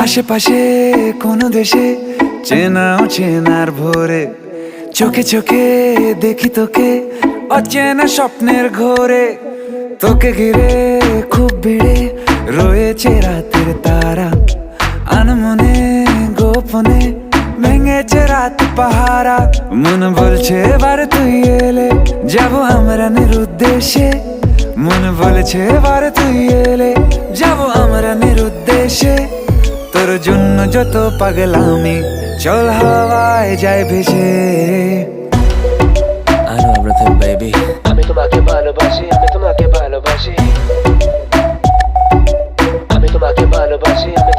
আশেপাশে কোনো দেশে চেনা অচেনার ভোরে চোখে চোখে দেখি তোকে অচেনা স্বপ্নের ঘোরে। তোকে ঘিরে খুব ভিড়ে রয়েছে রাতের তারা, আনমনে গোপনে ভেঙেছে রাত পাহারা। মন বলছে এবার তুই এলে যাবো আমরা নিরুদ্দেশে, মন বলছে এবার তুই এলে যাবো আমরা নিরুদ্দেশে। তোর জন্য যত পাগলামি চল হাওয়ায় যায় ভেসে। I know everything, baby. আমি তোমাকে ভালোবাসি, আমি তোমাকে ভালোবাসি, আমি তোমাকে ভালোবাসি, আমি